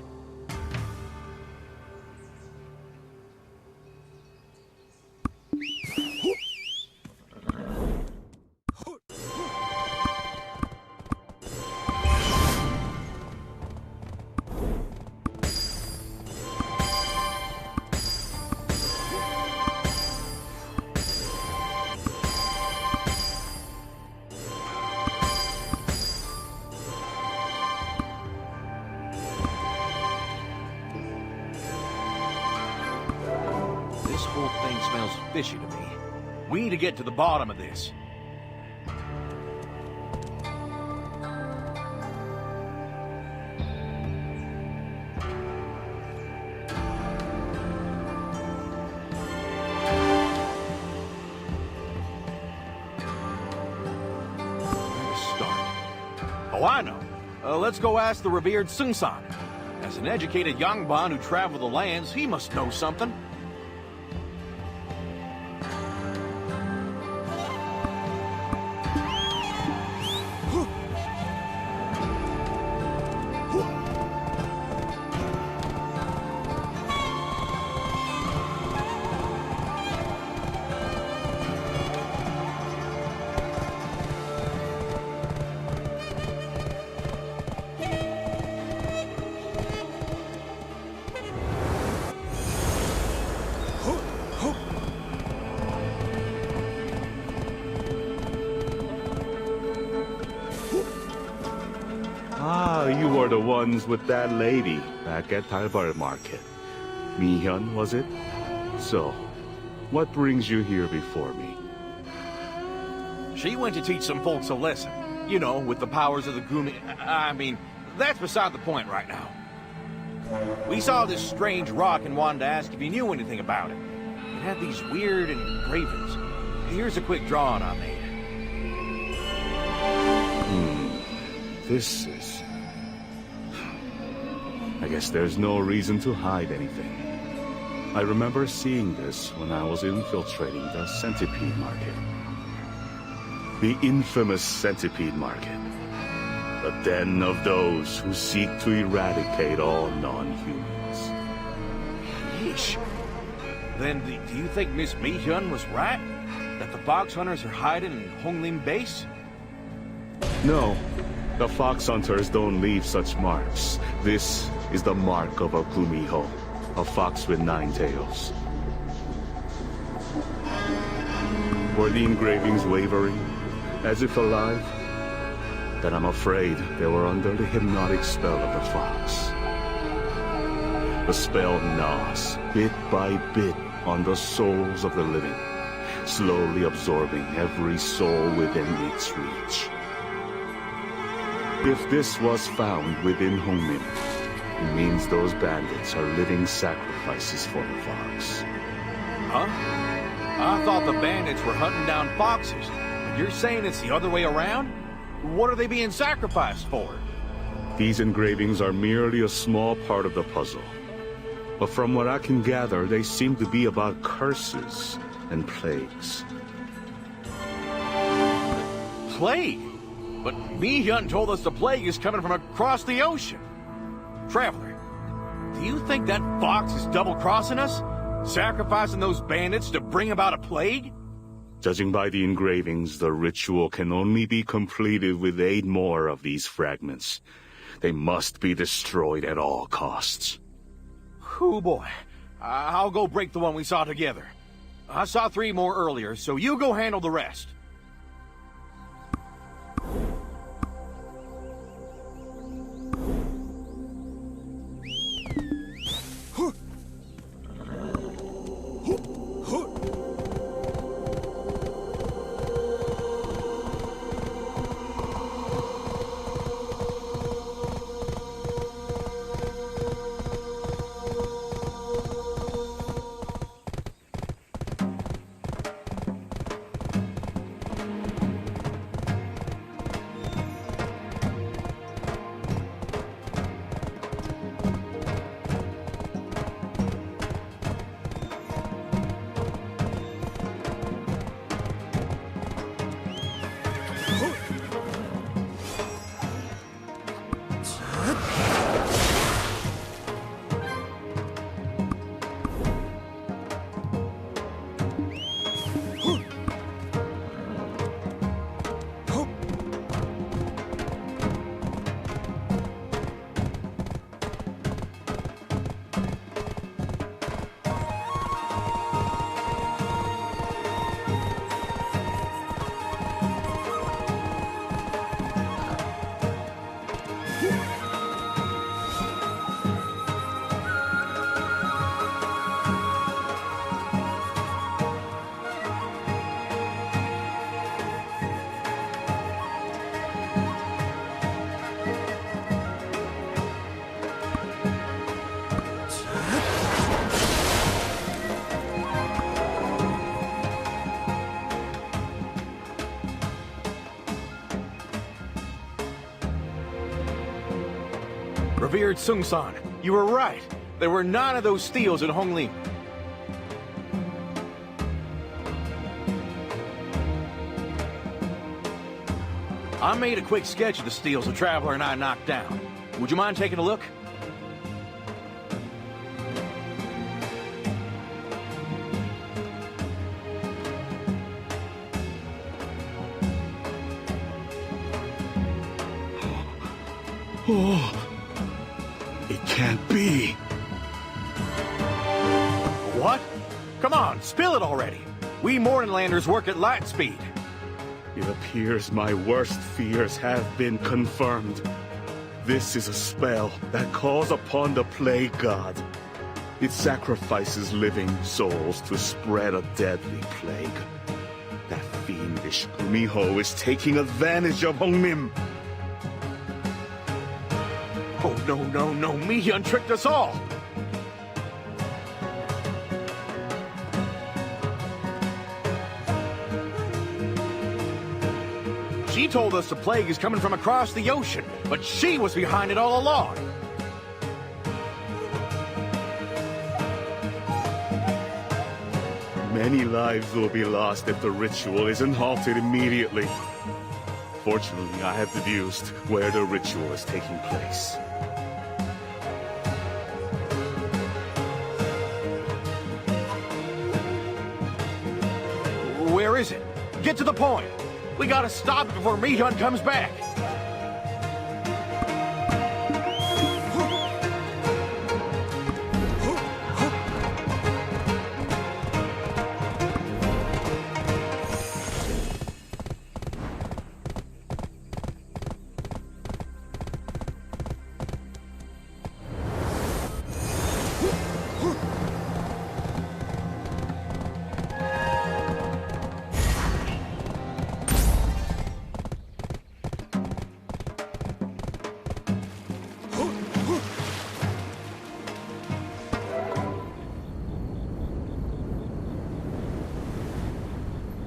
Speaker 2: This whole thing smells fishy to me. We need to get to the bottom of this. Where to start? Oh, I know. Let's go ask the revered Sung-san. As an educated Yangban who traveled the lands, he must know something.
Speaker 5: Ah, you were the ones with that lady back at Talbar Market. Mihyun, was it? So, what brings you here before me?
Speaker 2: She went to teach some folks a lesson. You know, with the powers of the Gumi... I mean, that's beside the point right now. We saw this strange rock and wanted to ask if you knew anything about it. It had these weird engravings. Here's a quick drawing I made.
Speaker 5: This is... I guess there's no reason to hide anything. I remember seeing this when I was infiltrating the Centipede Market. The infamous Centipede Market. The den of those who seek to eradicate all non-humans.
Speaker 2: Yeesh. Then do you think Miss Mihyun was right? That the fox hunters are hiding in Honglim Base?
Speaker 5: No. The fox hunters don't leave such marks. This is the mark of a Gumiho, a fox with 9 tails. Were the engravings wavering, as if alive? Then I'm afraid they were under the hypnotic spell of the fox. The spell gnaws, bit by bit, on the souls of the living, slowly absorbing every soul within its reach. If this was found within Hongmin, it means those bandits are living sacrifices for the fox.
Speaker 2: Huh? I thought the bandits were hunting down foxes, but You're saying it's the other way around? What are they being sacrificed for?
Speaker 5: These engravings are merely a small part of the puzzle. But from what I can gather, they seem to be about curses and plagues.
Speaker 2: Plague? But Mi-hyun told us the plague is coming from across the ocean. Traveler, do you think that fox is double-crossing us? Sacrificing those bandits to bring about a plague?
Speaker 5: Judging by the engravings, the ritual can only be completed with 8 more of these fragments. They must be destroyed at all costs.
Speaker 2: Oh boy. I'll go break the one we saw together. I saw 3 more earlier, so you go handle the rest. Revered Sung-san, you were right. There were 9 of those steals in Hongli. I made a quick sketch of the steals the Traveler and I knocked down. Would you mind taking a look?
Speaker 5: Oh, it can't be.
Speaker 2: What? Come on, spill it already. We Morninlanders work at light speed.
Speaker 5: It appears my worst fears have been confirmed. This is a spell that calls upon the Plague God. It sacrifices living souls to spread a deadly plague. That fiendish Gumiho is taking advantage of Hongnim.
Speaker 2: Oh, no, Mi-hyun tricked us all! She told us the plague is coming from across the ocean, but she was behind it all along.
Speaker 5: Many lives will be lost if the ritual isn't halted immediately. Fortunately, I have deduced where the ritual is taking place.
Speaker 2: Where is it? Get to the point. We gotta stop it before Mi-hyun comes back.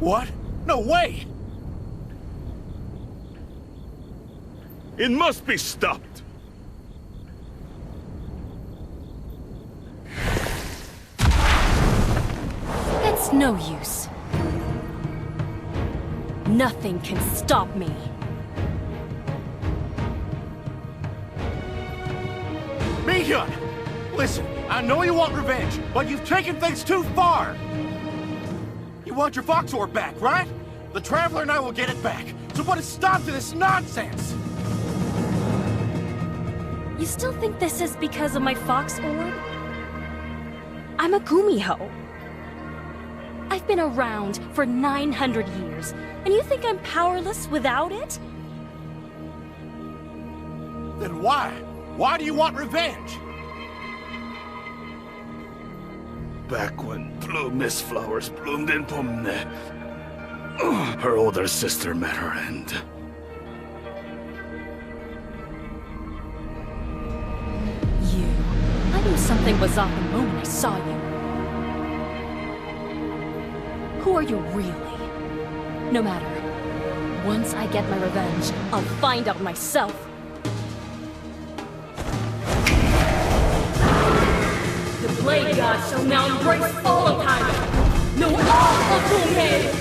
Speaker 2: What? No way!
Speaker 5: It must be stopped.
Speaker 9: It's no use. Nothing can stop me.
Speaker 8: Mihyun! Listen, I know you want revenge, but you've taken things too far! You want your Fox Orb back, right? The Traveler and I will get it back. So put a stop to this nonsense!
Speaker 9: You still think this is because of my Fox Orb? I'm a Gumiho. I've been around for 900 years, and you think I'm powerless without it?
Speaker 8: Then why? Why do you want revenge?
Speaker 5: Back when blue mist flowers bloomed in Pomne, her older sister met her end.
Speaker 9: I knew something was off the moment I saw you. Who are you really? No matter. Once I get my revenge, I'll find out myself. The Blade God shall now embrace all of Hyrule. Know all of Gumiho!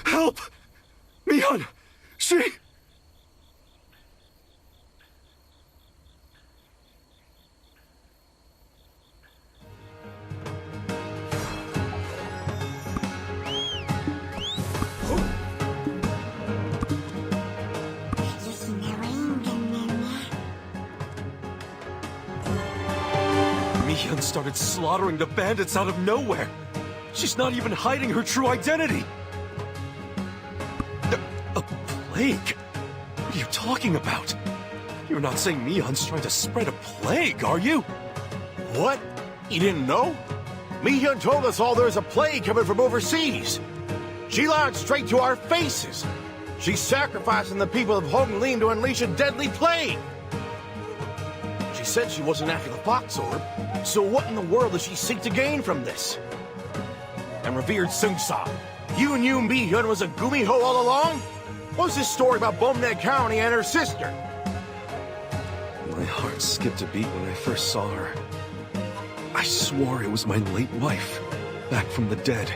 Speaker 5: Help! Mihyun! She...
Speaker 10: Mihyun started slaughtering the bandits out of nowhere. She's not even hiding her true identity. A plague? What are you talking about? You're not saying Mihyun's trying to spread a plague, are you?
Speaker 8: What? You didn't know? Mihyun told us all there's a plague coming from overseas. She lied straight to our faces. She's sacrificing the people of Hongling to unleash a deadly plague. She said she wasn't after the Fox Orb, so what in the world does she seek to gain from this? And revered Sungsa, you knew Mihyun was a Gumiho all along? What's this story about Bomneg County and her sister?
Speaker 10: My heart skipped a beat when I first saw her. I swore it was my late wife, back from the dead.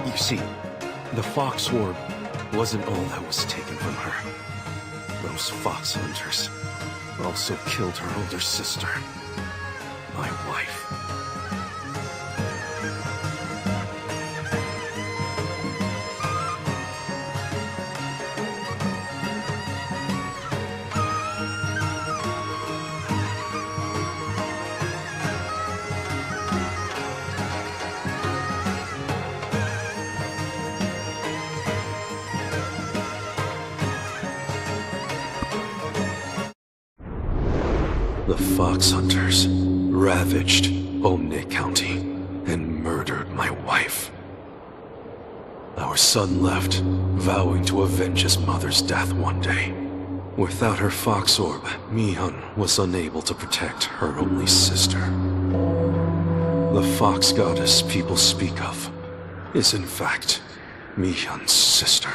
Speaker 10: You see, the Fox Orb wasn't all that was taken from her. Those fox hunters also killed her older sister, my wife. The Fox Hunters ravaged Omne County and murdered my wife. Our son left, vowing to avenge his mother's death one day. Without her Fox Orb, Mihyun was unable to protect her only sister. The Fox Goddess people speak of is in fact Mihyun's sister.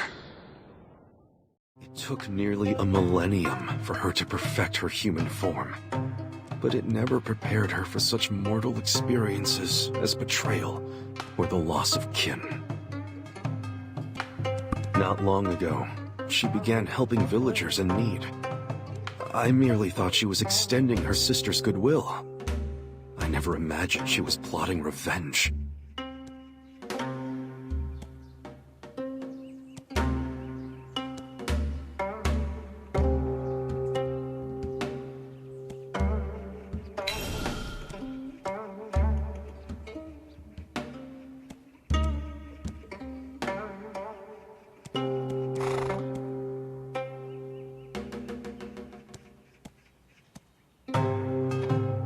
Speaker 10: It took nearly a millennium for her to perfect her human form, but it never prepared her for such mortal experiences as betrayal or the loss of kin. Not long ago, she began helping villagers in need. I merely thought she was extending her sister's goodwill. I never imagined she was plotting revenge.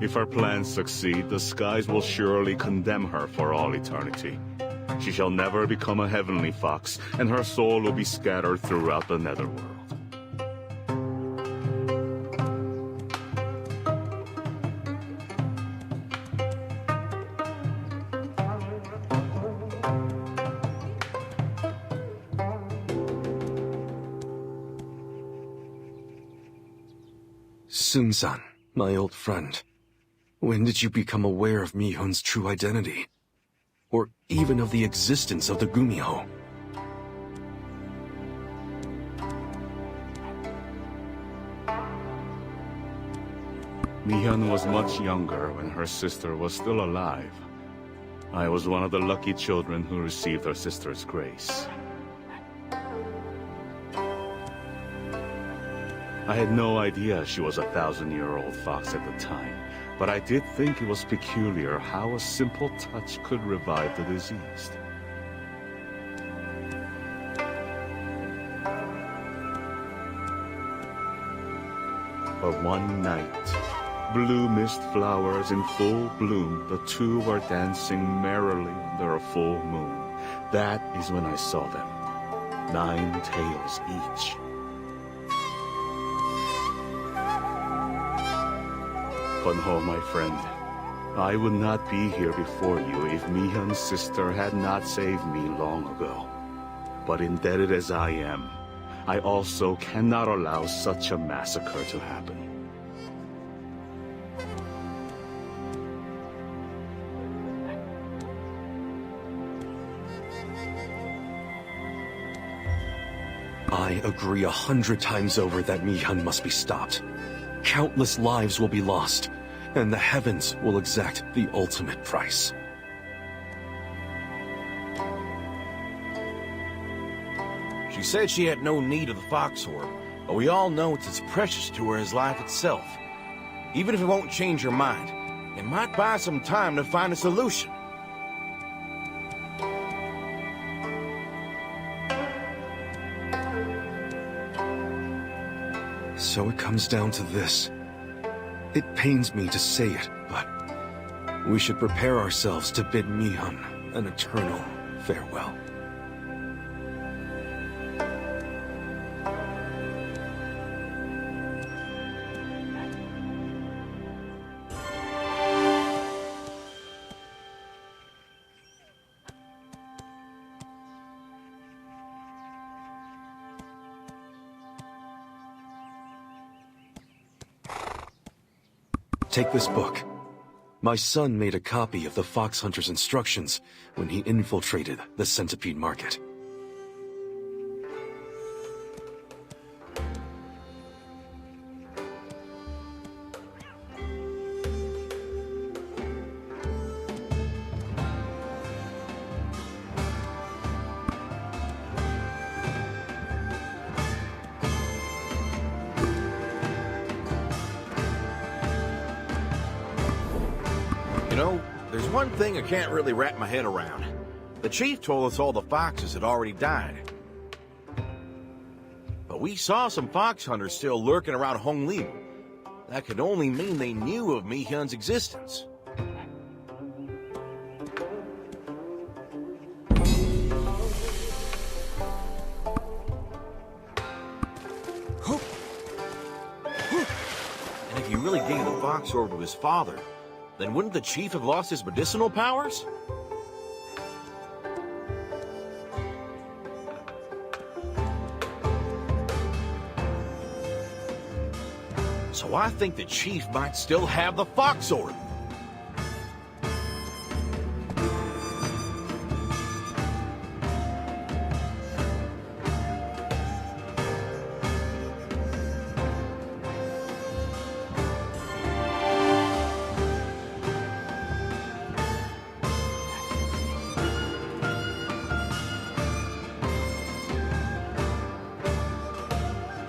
Speaker 5: If her plans succeed, the skies will surely condemn her for all eternity. She shall never become a heavenly fox, and her soul will be scattered throughout the netherworld.
Speaker 10: Sun-san, my old friend. When did you become aware of Mi-hun's true identity? Or even of the existence of the Gumiho?
Speaker 5: Mi-hun was much younger when her sister was still alive. I was one of the lucky children who received her sister's grace. I had no idea she was a 1,000-year-old fox at the time, but I did think it was peculiar how a simple touch could revive the diseased. But one night, blue mist flowers in full bloom, the two were dancing merrily under a full moon. That is when I saw them, 9 tails each. But no, my friend, I would not be here before you if Mi-hun's sister had not saved me long ago. But indebted as I am, I also cannot allow such a massacre to happen.
Speaker 10: I agree 100 times over that Mi-hun must be stopped. Countless lives will be lost, and the heavens will exact the ultimate price.
Speaker 8: She said she had no need of the Fox Orb, but we all know it's as precious to her as life itself. Even if it won't change her mind, it might buy some time to find a solution.
Speaker 10: So it comes down to this. It pains me to say it, but we should prepare ourselves to bid Mi-hun an eternal farewell. Take this book. My son made a copy of the Fox Hunter's instructions when he infiltrated the Centipede Market.
Speaker 8: You know, there's one thing I can't really wrap my head around. The chief told us all the foxes had already died. But we saw some fox hunters still lurking around Honglim. That could only mean they knew of Mi-hun's existence. And if he really gave the Fox Orb to his father, then wouldn't the chief have lost his medicinal powers? So I think the chief might still have the Fox Orb.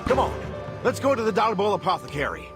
Speaker 8: Come on, let's go to the Doubtable Apothecary.